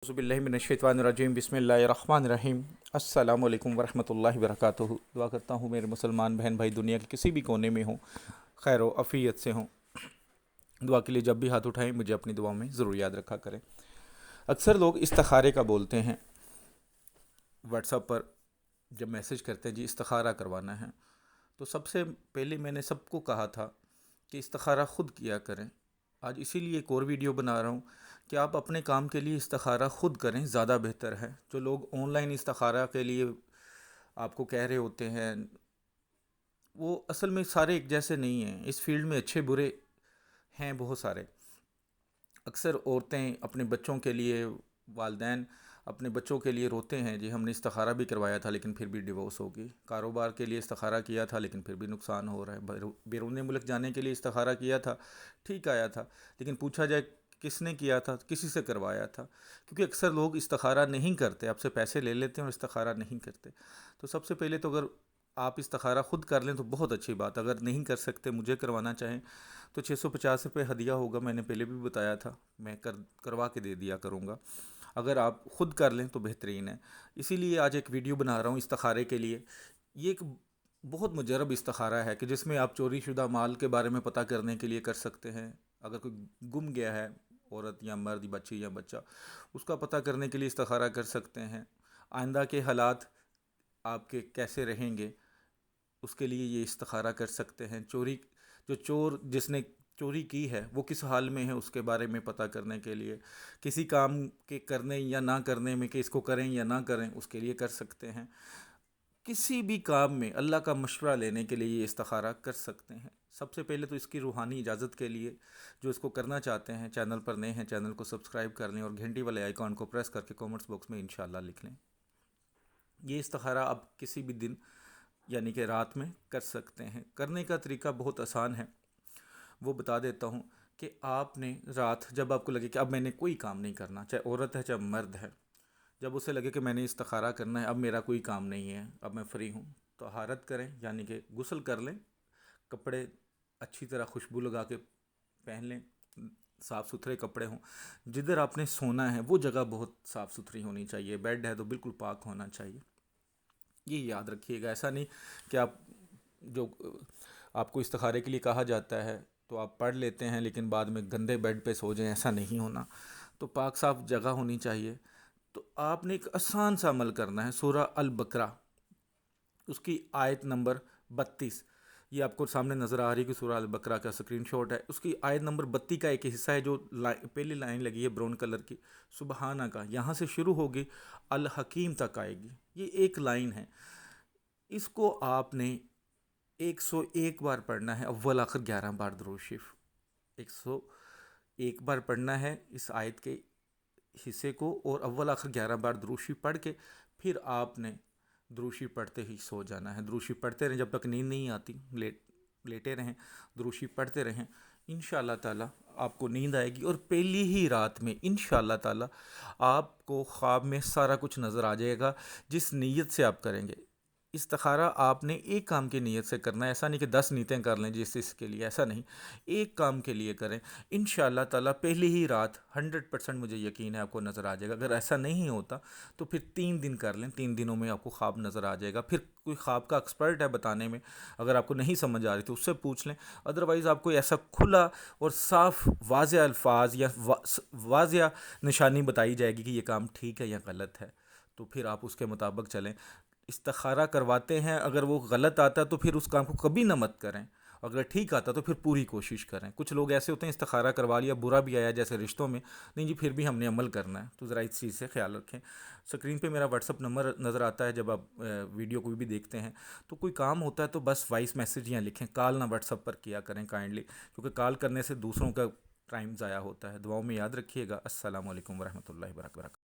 اعوذ باللہ من الشیطان الرجیم بسم اللہ الرحمن الرحیم السلام علیکم ورحمۃ اللہ وبرکاتہ۔ دعا کرتا ہوں میرے مسلمان بہن بھائی دنیا کے کسی بھی کونے میں ہوں، خیر و عافیت سے ہوں۔ دعا کے لیے جب بھی ہاتھ اٹھائیں مجھے اپنی دعا میں ضرور یاد رکھا کریں۔ اکثر لوگ استخارے کا بولتے ہیں، واٹس ایپ پر جب میسج کرتے ہیں جی استخارہ کروانا ہے، تو سب سے پہلے میں نے سب کو کہا تھا کہ استخارہ خود کیا کریں۔ آج اسی لیے ایک اور ویڈیو بنا رہا ہوں کہ آپ اپنے کام کے لیے استخارہ خود کریں، زیادہ بہتر ہے۔ جو لوگ آن لائن استخارہ کے لیے آپ کو کہہ رہے ہوتے ہیں وہ اصل میں سارے ایک جیسے نہیں ہیں، اس فیلڈ میں اچھے برے ہیں بہت سارے۔ اکثر عورتیں اپنے بچوں کے لیے، والدین اپنے بچوں کے لیے روتے ہیں جی ہم نے استخارہ بھی کروایا تھا لیکن پھر بھی ڈیورس ہوگی، کاروبار کے لیے استخارہ کیا تھا لیکن پھر بھی نقصان ہو رہا ہے، بیرون ملک جانے کے لیے استخارہ کیا تھا ٹھیک آیا تھا، لیکن پوچھا جائے کس نے کیا تھا، کسی سے کروایا تھا، کیونکہ اکثر لوگ استخارہ نہیں کرتے، آپ سے پیسے لے لیتے ہیں اور استخارہ نہیں کرتے۔ تو سب سے پہلے تو اگر آپ استخارہ خود کر لیں تو بہت اچھی بات، اگر نہیں کر سکتے مجھے کروانا چاہیں تو 650 روپے ہدیہ ہوگا، میں نے پہلے بھی بتایا تھا، میں کروا کے دے دیا کروں گا۔ اگر آپ خود کر لیں تو بہترین ہے، اسی لیے آج ایک ویڈیو بنا رہا ہوں استخارے کے لیے۔ یہ ایک بہت مجرب استخارہ ہے کہ جس میں آپ چوری شدہ مال کے بارے میں پتہ کرنے کے لیے کر سکتے ہیں، اگر کوئی گم گیا ہے عورت یا مرد، بچی یا بچہ، اس کا پتہ کرنے کے لیے استخارہ کر سکتے ہیں۔ آئندہ کے حالات آپ کے کیسے رہیں گے اس کے لیے یہ استخارہ کر سکتے ہیں۔ چور جس نے چوری کی ہے وہ کس حال میں ہے اس کے بارے میں پتہ کرنے کے لیے، کسی کام کے کرنے یا نہ کرنے میں کہ اس کو کریں یا نہ کریں اس کے لیے کر سکتے ہیں۔ کسی بھی کام میں اللہ کا مشورہ لینے کے لیے یہ استخارہ کر سکتے ہیں۔ سب سے پہلے تو اس کی روحانی اجازت کے لیے جو اس کو کرنا چاہتے ہیں، چینل پر نئے ہیں چینل کو سبسکرائب کر لیں اور گھنٹی والے آئیکن کو پریس کر کے کامنٹس باکس میں انشاءاللہ لکھ لیں۔ یہ استخارہ آپ کسی بھی دن یعنی کہ رات میں کر سکتے ہیں۔ کرنے کا طریقہ بہت آسان ہے، وہ بتا دیتا ہوں کہ آپ نے رات جب آپ کو لگے کہ اب میں نے کوئی کام نہیں کرنا، چاہے عورت ہے چاہے مرد ہے، جب اسے لگے کہ میں نے استخارہ کرنا ہے، اب میرا کوئی کام نہیں ہے، اب میں فری ہوں، تو طہارت کریں یعنی کہ غسل کر لیں، کپڑے اچھی طرح خوشبو لگا کے پہن لیں، صاف ستھرے کپڑے ہوں، جدھر آپ نے سونا ہے وہ جگہ بہت صاف ستھری ہونی چاہیے، بیڈ ہے تو بالکل پاک ہونا چاہیے۔ یہ یاد رکھیے گا، ایسا نہیں کہ آپ کو استخارے کے لیے کہا جاتا ہے تو آپ پڑھ لیتے ہیں لیکن بعد میں گندے بیڈ پہ سو جائیں، ایسا نہیں ہونا۔ تو پاک صاف جگہ ہونی چاہیے۔ تو آپ نے ایک آسان سا عمل کرنا ہے، سورہ البقرہ اس کی آیت نمبر 32، یہ آپ کو سامنے نظر آ رہی ہے کہ سورہ البقرہ کا اسکرین شاٹ ہے، اس کی آیت نمبر 32 کا ایک حصہ ہے جو پہلی لائن لگی ہے براؤن کلر کی، سبحانہ کا، یہاں سے شروع ہوگی الحکیم تک آئے گی، یہ ایک لائن ہے۔ اس کو آپ نے 101 بار پڑھنا ہے، اول آخر 11 بار درود شریف، 101 بار پڑھنا ہے اس آیت کے حصے کو، اور اول آخر 11 بار درود شریف پڑھ کے پھر آپ نے درود شریف پڑھتے ہی سو جانا ہے۔ درود شریف پڑھتے رہیں جب تک نیند نہیں آتی، لیٹے رہیں، درود شریف پڑھتے رہیں، انشاءاللہ تعالیٰ آپ کو نیند آئے گی، اور پہلی ہی رات میں انشاءاللہ تعالیٰ آپ کو خواب میں سارا کچھ نظر آ جائے گا جس نیت سے آپ کریں گے۔ استخارہ آپ نے ایک کام کی نیت سے کرنا ہے، ایسا نہیں کہ 10 نیتیں کر لیں جس اس کے لیے، ایسا نہیں، ایک کام کے لیے کریں، انشاءاللہ تعالیٰ پہلی ہی رات 100% مجھے یقین ہے آپ کو نظر آ جائے گا۔ اگر ایسا نہیں ہوتا تو پھر 3 دن کر لیں، 3 دنوں میں آپ کو خواب نظر آ جائے گا۔ پھر کوئی خواب کا ایکسپرٹ ہے بتانے میں، اگر آپ کو نہیں سمجھ آ رہی تو اس سے پوچھ لیں، ادروائز آپ کو ایسا کھلا اور صاف واضح الفاظ یا واضح نشانی بتائی جائے گی کہ یہ کام ٹھیک ہے یا غلط ہے، تو پھر آپ اس کے مطابق چلیں۔ استخارہ کرواتے ہیں، اگر وہ غلط آتا ہے تو پھر اس کام کو کبھی نہ مت کریں، اگر ٹھیک آتا تو پھر پوری کوشش کریں۔ کچھ لوگ ایسے ہوتے ہیں استخارہ کروا لیا برا بھی آیا، جیسے رشتوں میں، نہیں جی پھر بھی ہم نے عمل کرنا ہے، تو ذرا اس چیز سے خیال رکھیں۔ اسکرین پہ میرا واٹس ایپ نمبر نظر آتا ہے، جب آپ ویڈیو کوئی بھی دیکھتے ہیں تو کوئی کام ہوتا ہے تو بس وائس میسج یا لکھیں، کال نہ واٹس ایپ پر کیا کریں کائنڈلی، کیونکہ کال کرنے سے دوسروں کا ٹائم ضائع ہوتا ہے۔ دعاؤں میں یاد رکھیے گا۔ السلام علیکم ورحمۃ اللہ وبرکاتہ۔